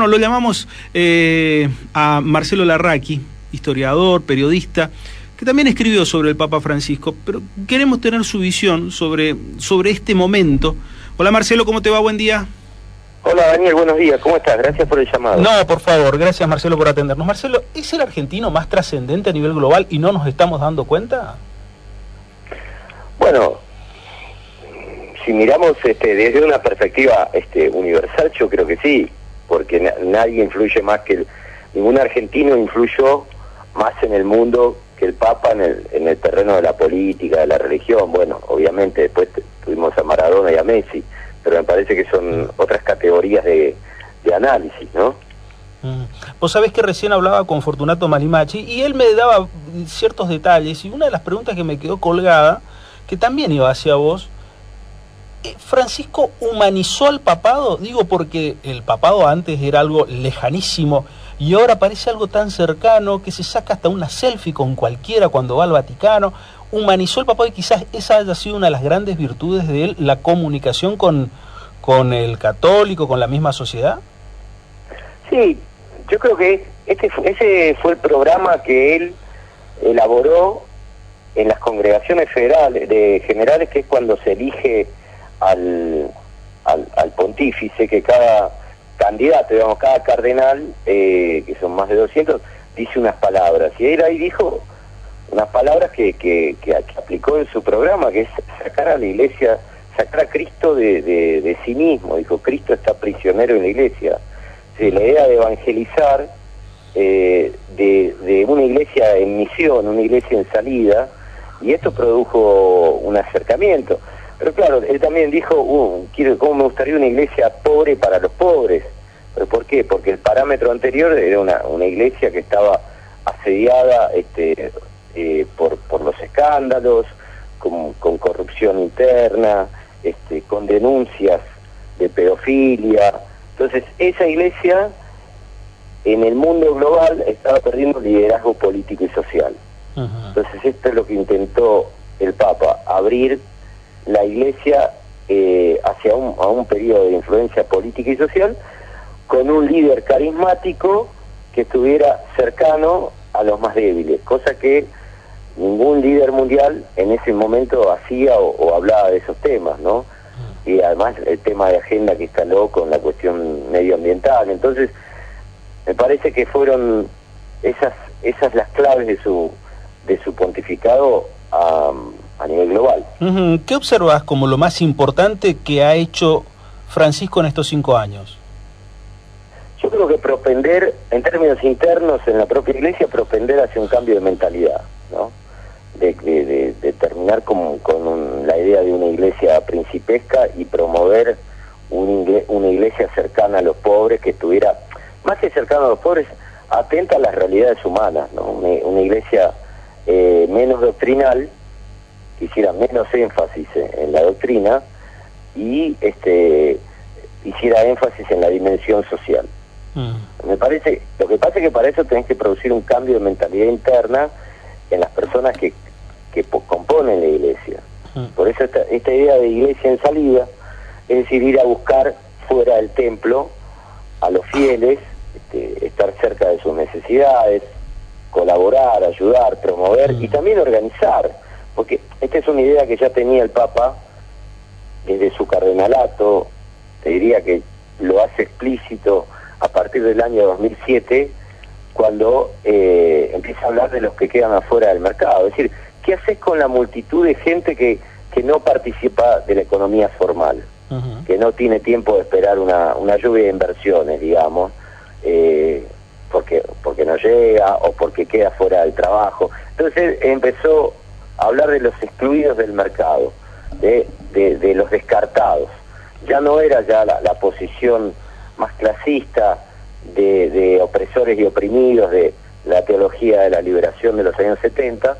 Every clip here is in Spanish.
teléfono lo llamamos a Marcelo Larraqui, historiador, periodista, que también escribió sobre el Papa Francisco, pero queremos tener su visión sobre este momento. Hola Marcelo, ¿cómo te va? Buen día. Hola Daniel, buenos días, ¿cómo estás? Gracias por el llamado. No, por favor, gracias Marcelo por atendernos. Marcelo, ¿es el argentino más trascendente a nivel global y no nos estamos dando cuenta? Bueno, si miramos desde una perspectiva universal, yo creo que sí, porque nadie influye más que ningún argentino influyó más en el mundo que el Papa en el terreno de la política, de la religión. Bueno, obviamente después tuvimos a Maradona y a Messi, pero me parece que son otras categorías de análisis, ¿no? Vos sabés que recién hablaba con Fortunato Malimachi y él me daba ciertos detalles, y una de las preguntas que me quedó colgada, que también iba hacia vos: ¿Francisco humanizó al papado? Digo, porque el papado antes era algo lejanísimo y ahora parece algo tan cercano que se saca hasta una selfie con cualquiera cuando va al Vaticano. ¿Humanizó el papado? Y quizás esa haya sido una de las grandes virtudes de él, la comunicación con el católico, con la misma sociedad. Sí, yo creo que ese fue el programa que él elaboró en las congregaciones generales, que es cuando se elige al pontífice, que cada candidato, digamos, cada cardenal, que son más de 200, dice unas palabras, y él ahí dijo unas palabras que aplicó en su programa, que es sacar a la iglesia, sacar a Cristo de sí mismo. Dijo: Cristo está prisionero en la iglesia. Sí, la idea de evangelizar, de una iglesia en misión, una iglesia en salida, y esto produjo un acercamiento. Pero claro, él también dijo: ¿cómo me gustaría una iglesia pobre para los pobres? ¿Pero por qué? Porque el parámetro anterior era una iglesia que estaba asediada por los escándalos, con corrupción interna, con denuncias de pedofilia. Entonces, esa iglesia en el mundo global estaba perdiendo liderazgo político y social. Uh-huh. Entonces, esto es lo que intentó el Papa: abrir la iglesia hacia un periodo de influencia política y social, con un líder carismático que estuviera cercano a los más débiles, cosa que ningún líder mundial en ese momento hacía o hablaba de esos temas, ¿no? Y además el tema de agenda que instaló con la cuestión medioambiental. Entonces, me parece que fueron esas las claves de su pontificado a nivel global. Uh-huh. ¿Qué observas como lo más importante que ha hecho Francisco en estos 5 años? Yo creo que propender, en términos internos en la propia iglesia, propender hacia un cambio de mentalidad, ¿no? De terminar con la idea de una iglesia principesca y promover una iglesia cercana a los pobres, que estuviera, más que cercana a los pobres, atenta a las realidades humanas, ¿no? Una iglesia menos doctrinal, que hiciera menos énfasis en la doctrina y hiciera énfasis en la dimensión social. Me parece, lo que pasa es que para eso tenés que producir un cambio de mentalidad interna en las personas que componen la iglesia. Por eso esta idea de iglesia en salida, es decir, ir a buscar fuera del templo a los fieles, estar cerca de sus necesidades, colaborar, ayudar, promover y también organizar, porque esta es una idea que ya tenía el Papa desde su cardenalato. Te diría que lo hace explícito a partir del año 2007, cuando empieza a hablar de los que quedan afuera del mercado. Es decir, ¿qué haces con la multitud de gente que no participa de la economía formal? Uh-huh. Que no tiene tiempo de esperar una lluvia de inversiones, digamos, porque no llega o porque queda fuera del trabajo. Entonces empezó a hablar de los excluidos del mercado, de los descartados. Ya no era ya la posición más clasista de opresores y oprimidos de la teología de la liberación de los años 70,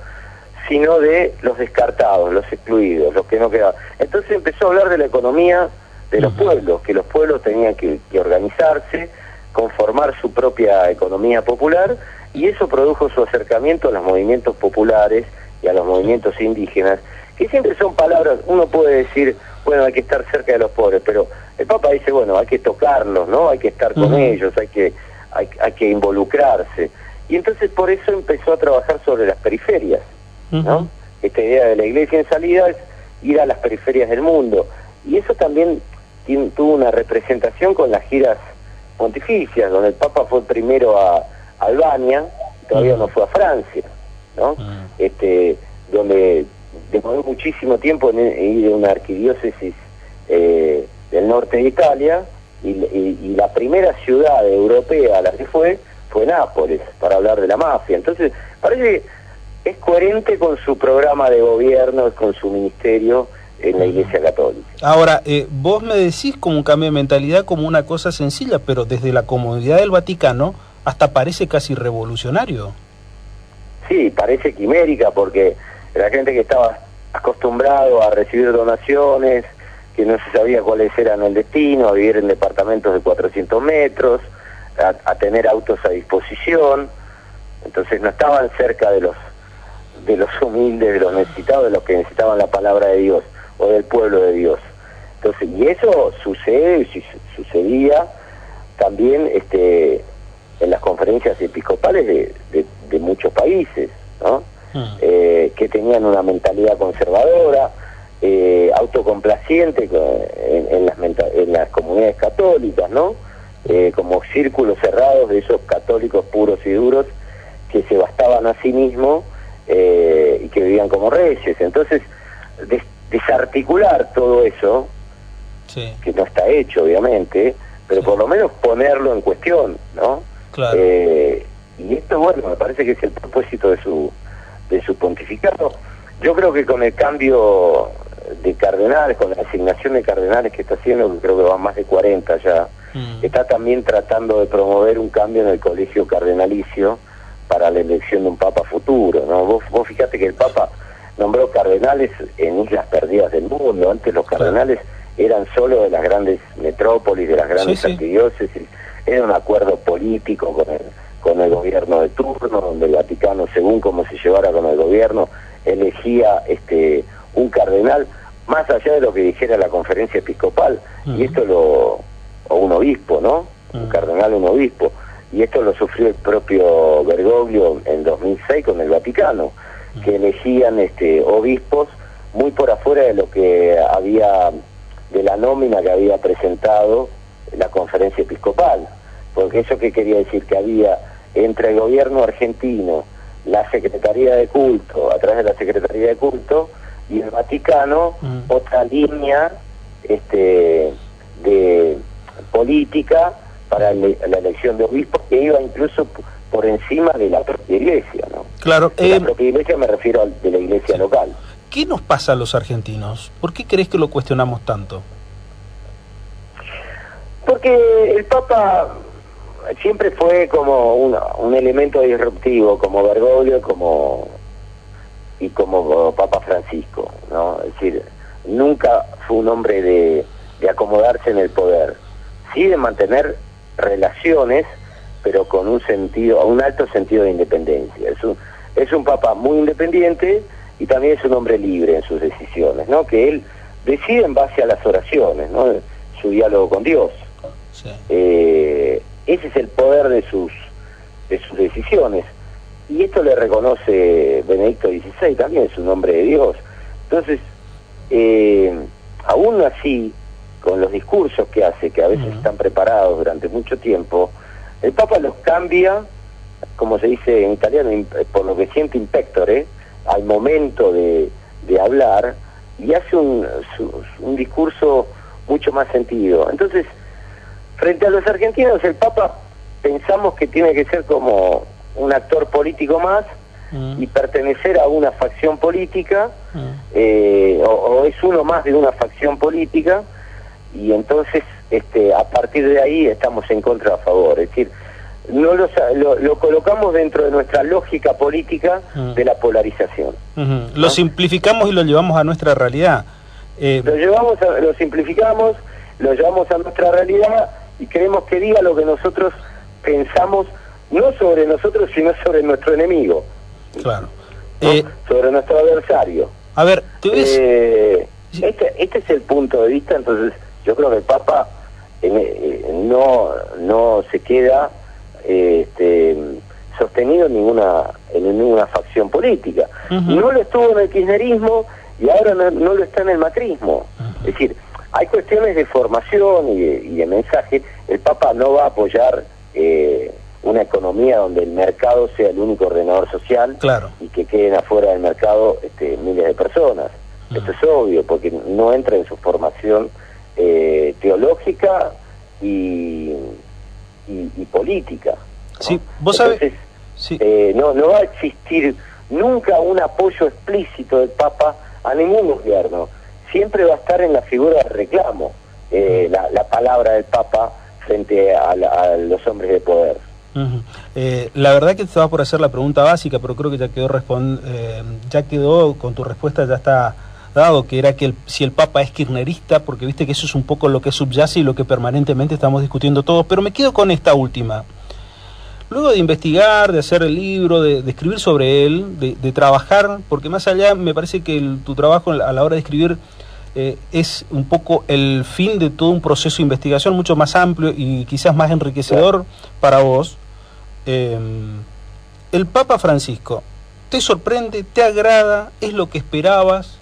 sino de los descartados, los excluidos, los que no quedaban. Entonces empezó a hablar de la economía de los pueblos, que los pueblos tenían que organizarse, conformar su propia economía popular, y eso produjo su acercamiento a los movimientos populares y a los movimientos indígenas, que siempre son palabras, uno puede decir, bueno, hay que estar cerca de los pobres, pero el Papa dice, bueno, hay que tocarlos, ¿no? Hay que estar con ellos, hay que involucrarse. Y entonces por eso empezó a trabajar sobre las periferias, ¿no? Esta idea de la iglesia en salida es ir a las periferias del mundo. Y eso también tuvo una representación con las giras pontificias, donde el Papa fue primero a Albania, todavía no fue a Francia, ¿no? Donde demoró muchísimo tiempo en ir a una arquidiócesis del norte de Italia, y la primera ciudad europea a la que fue Nápoles, para hablar de la mafia. Entonces, parece que es coherente con su programa de gobierno, con su ministerio en la Iglesia Católica. Ahora, vos me decís como un cambio de mentalidad como una cosa sencilla, pero desde la comodidad del Vaticano hasta parece casi revolucionario. Sí, parece quimérica, porque la gente que estaba acostumbrado a recibir donaciones, que no se sabía cuáles eran el destino, a vivir en departamentos de 400 metros, a tener autos a disposición, entonces no estaban cerca de los humildes, de los necesitados, de los que necesitaban la palabra de Dios o del pueblo de Dios. Entonces, y eso sucedía también en las conferencias episcopales de muchos países, ¿no? Que tenían una mentalidad conservadora, autocomplaciente en las comunidades católicas, ¿no? Como círculos cerrados de esos católicos puros y duros que se bastaban a sí mismos y que vivían como reyes. Entonces, desarticular todo eso, sí, que no está hecho obviamente, pero sí, por lo menos ponerlo en cuestión, ¿no? Claro. Y esto, bueno, me parece que es el propósito de su pontificado. Yo creo que con el cambio de cardenales, con la asignación de cardenales que está haciendo, que creo que van más de 40 ya, está también tratando de promover un cambio en el colegio cardenalicio para la elección de un papa futuro, ¿no? Vos fíjate que el papa nombró cardenales en islas perdidas del mundo. Antes los cardenales eran solo de las grandes metrópolis, de las grandes arquidiócesis. Era un acuerdo político con el gobierno de turno, donde el Vaticano, según cómo se llevara con el gobierno, elegía un cardenal, más allá de lo que dijera la conferencia episcopal, y esto o un obispo, ¿no? Un cardenal, un obispo, y esto lo sufrió el propio Bergoglio en 2006 con el Vaticano, que elegían obispos muy por afuera de lo que había, de la nómina que había presentado la conferencia episcopal. Porque eso que quería decir, que había entre el gobierno argentino, la Secretaría de Culto, a través de la Secretaría de Culto, y el Vaticano, otra línea de política para la elección de obispos, que iba incluso por encima de la propia iglesia, ¿no? Claro. De la propia iglesia me refiero de la iglesia local. ¿Qué nos pasa a los argentinos? ¿Por qué crees que lo cuestionamos tanto? Porque el Papa siempre fue como un elemento disruptivo, como Bergoglio y como Papa Francisco, ¿no? Es decir, nunca fue un hombre de acomodarse en el poder, sí de mantener relaciones, pero con un alto sentido de independencia. Es un Papa muy independiente y también es un hombre libre en sus decisiones, ¿no? Que él decide en base a las oraciones, ¿no? Su diálogo con Dios. Sí. Ese es el poder de sus decisiones, y esto le reconoce Benedicto XVI, también es un hombre de Dios. Entonces, aún así, con los discursos que hace, que a veces están preparados durante mucho tiempo, el Papa los cambia, como se dice en italiano, por lo que siente in pectore, al momento de hablar, y hace un discurso mucho más sentido. Entonces, frente a los argentinos, el Papa pensamos que tiene que ser como un actor político más y pertenecer a una facción política, o es uno más de una facción política, y entonces a partir de ahí estamos en contra o a favor. Es decir, no lo colocamos dentro de nuestra lógica política de la polarización. ¿No? Lo simplificamos y lo llevamos a nuestra realidad. Lo simplificamos, lo llevamos a nuestra realidad y queremos que diga lo que nosotros pensamos, no sobre nosotros, sino sobre nuestro enemigo. Claro. ¿No? Sobre nuestro adversario. A ver, ¿te ves? Este es el punto de vista. Entonces yo creo que el Papa no se queda sostenido en ninguna facción política. No lo estuvo en el kirchnerismo y ahora no lo está en el macrismo. Es decir, hay cuestiones de formación y de mensaje. El Papa no va a apoyar una economía donde el mercado sea el único ordenador social, claro, y que queden afuera del mercado miles de personas. Esto es obvio, porque no entra en su formación teológica y política, ¿no? Sí, vos sabés. Entonces, sí. No va a existir nunca un apoyo explícito del Papa a ningún gobierno. Siempre va a estar en la figura de reclamo la palabra del Papa frente a los hombres de poder. La verdad que te estaba por hacer la pregunta básica, pero creo que ya quedó con tu respuesta, ya está dado, que era que si el Papa es kirchnerista, porque viste que eso es un poco lo que subyace y lo que permanentemente estamos discutiendo todos, pero me quedo con esta última. Luego de investigar, de hacer el libro, de escribir sobre él, de trabajar, porque más allá me parece que tu trabajo a la hora de escribir es un poco el fin de todo un proceso de investigación mucho más amplio y quizás más enriquecedor para vos. El Papa Francisco, ¿te sorprende? ¿Te agrada? ¿Es lo que esperabas?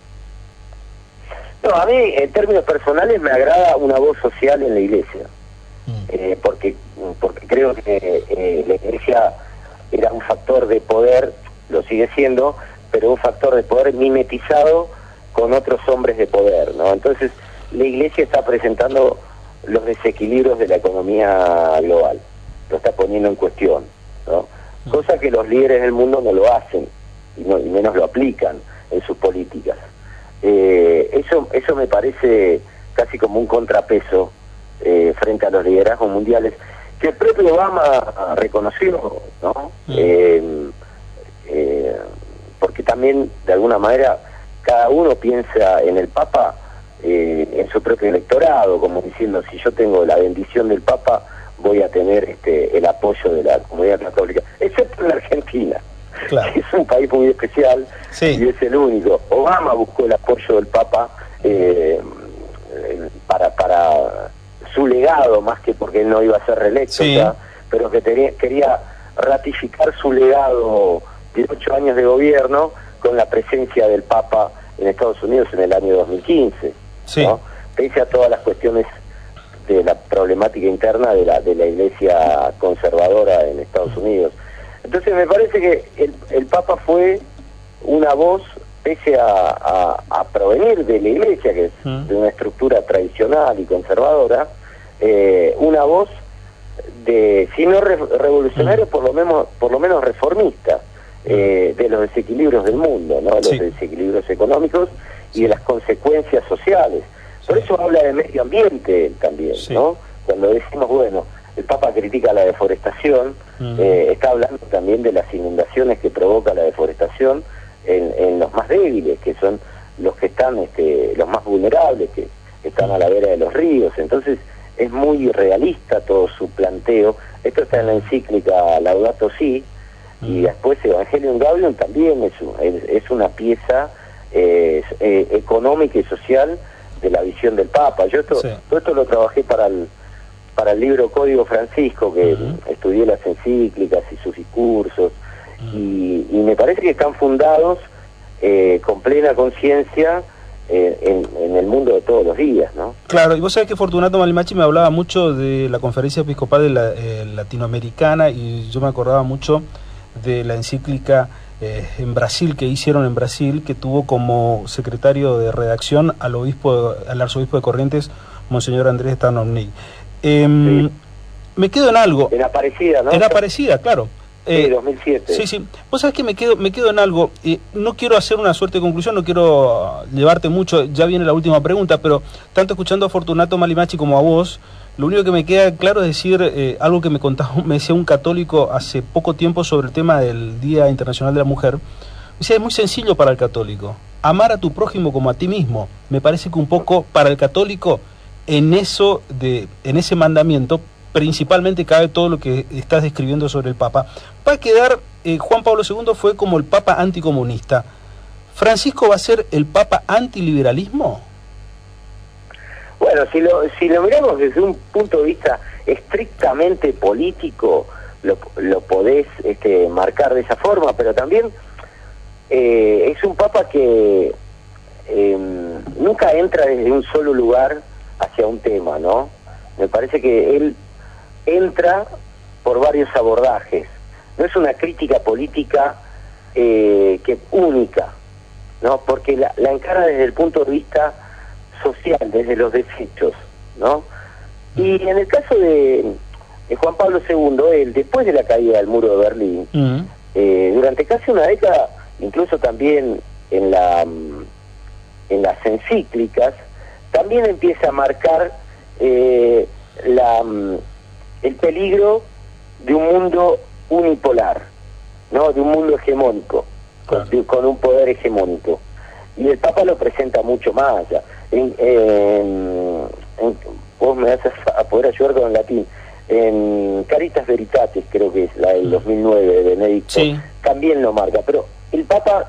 No, a mí en términos personales me agrada una voz social en la Iglesia, porque creo que la Iglesia era un factor de poder, lo sigue siendo, pero un factor de poder mimetizado con otros hombres de poder, ¿no? Entonces la Iglesia está presentando los desequilibrios de la economía global, lo está poniendo en cuestión, ¿no? Cosa que los líderes del mundo no lo hacen y menos lo aplican en sus políticas. Eso me parece casi como un contrapeso frente a los liderazgos mundiales que el propio Obama reconoció, ¿no? Porque también de alguna manera cada uno piensa en el Papa en su propio electorado, como diciendo, si yo tengo la bendición del Papa voy a tener el apoyo de la comunidad católica, excepto en la Argentina. Claro. Es un país muy especial, sí, y es el único. Obama buscó el apoyo del Papa para su legado, más que porque él no iba a ser reelecto, sí, ya, pero que quería ratificar su legado de 8 años de gobierno con la presencia del Papa en Estados Unidos en el año 2015, sí, ¿no? Pese a todas las cuestiones de la problemática interna de la Iglesia conservadora en Estados Unidos. Entonces me parece que el Papa fue una voz, pese a provenir de la Iglesia, que es de una estructura tradicional y conservadora, una voz si no revolucionaria, por lo menos reformista, de los desequilibrios del mundo, ¿no? Los desequilibrios económicos y de las consecuencias sociales. Por eso habla de medio ambiente también, ¿no? Cuando decimos, bueno, el Papa critica la deforestación, está hablando también de las inundaciones que provoca la deforestación en los más débiles, que son los que están, los más vulnerables, que están a la vera de los ríos. Entonces es muy realista todo su planteo. Esto está en la encíclica Laudato Si, y después Evangelium Gaudium también es una pieza económica y social de la visión del Papa. Yo todo esto lo trabajé para el libro Código Francisco, que estudié las encíclicas y sus discursos, y me parece que están fundados con plena conciencia en el mundo de todos los días, ¿no? Claro, y vos sabés que Fortunato Malimachi me hablaba mucho de la Conferencia Episcopal de la Latinoamericana, y yo me acordaba mucho de la encíclica en Brasil, que hicieron en Brasil, que tuvo como secretario de redacción al arzobispo de Corrientes, Monseñor Andrés Tanonní. Me quedo en algo. En Aparecida, ¿no? En Aparecida, claro. Sí, 2007. Sí. Vos sabés que me quedo en algo. No quiero hacer una suerte de conclusión, no quiero llevarte mucho, ya viene la última pregunta, pero tanto escuchando a Fortunato Malimachi como a vos, lo único que me queda claro es decir algo que me decía un católico hace poco tiempo sobre el tema del Día Internacional de la Mujer. Decía, es muy sencillo para el católico, amar a tu prójimo como a ti mismo. Me parece que un poco para el católico en ese mandamiento principalmente cabe todo lo que estás describiendo sobre el Papa. Va a quedar, Juan Pablo II fue como el Papa anticomunista. ¿Francisco va a ser el Papa antiliberalismo? Bueno, si lo miramos desde un punto de vista estrictamente político, lo podés marcar de esa forma, pero también es un papa que nunca entra desde un solo lugar hacia un tema, ¿no? Me parece que él entra por varios abordajes. No es una crítica política que única, ¿no? Porque la encara desde el punto de vista social, desde los desechos, ¿no? Y en el caso de Juan Pablo II, él, después de la caída del muro de Berlín, durante casi una década, incluso también en las encíclicas, también empieza a marcar el peligro de un mundo unipolar, ¿no? De un mundo hegemónico, claro, con un poder hegemónico. Y el Papa lo presenta mucho más allá. Vos me vas a poder ayudar con el latín. En Caritas Veritatis, creo que es la del 2009 de Benedicto, sí, también lo marca. Pero el Papa,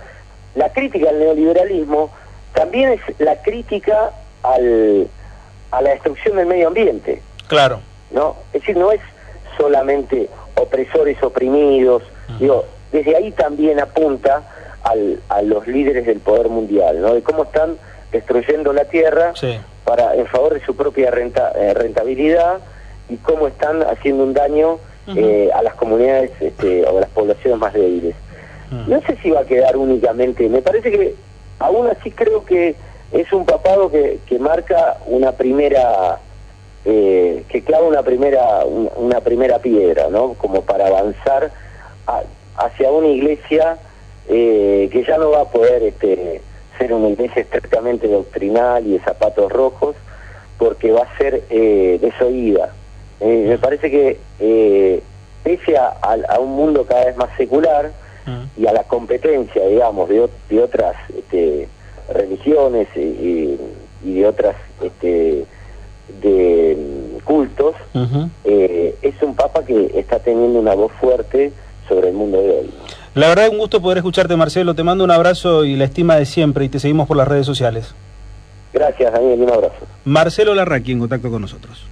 la crítica al neoliberalismo también es la crítica a la destrucción del medio ambiente. Claro. ¿No? Es decir, no es solamente opresores oprimidos, digo, desde ahí también apunta a los líderes del poder mundial, ¿no? De cómo están destruyendo la tierra, sí, en favor de su propia rentabilidad, y cómo están haciendo un daño a las comunidades o a las poblaciones más débiles. No sé si va a quedar únicamente, me parece que aún así creo que es un papado que marca una primera, que clava una primera piedra, ¿no? Como para avanzar hacia una iglesia que ya no va a poder ser una iglesia estrictamente doctrinal y de zapatos rojos, porque va a ser desoída. Me parece que pese a un mundo cada vez más secular y a la competencia, digamos, de otras religiones y de otras de cultos, es un papa que está teniendo una voz fuerte sobre el mundo de hoy. La verdad es un gusto poder escucharte, Marcelo. Te mando un abrazo y la estima de siempre, y te seguimos por las redes sociales. Gracias, Daniel, un abrazo. Marcelo Larraqui en contacto con nosotros.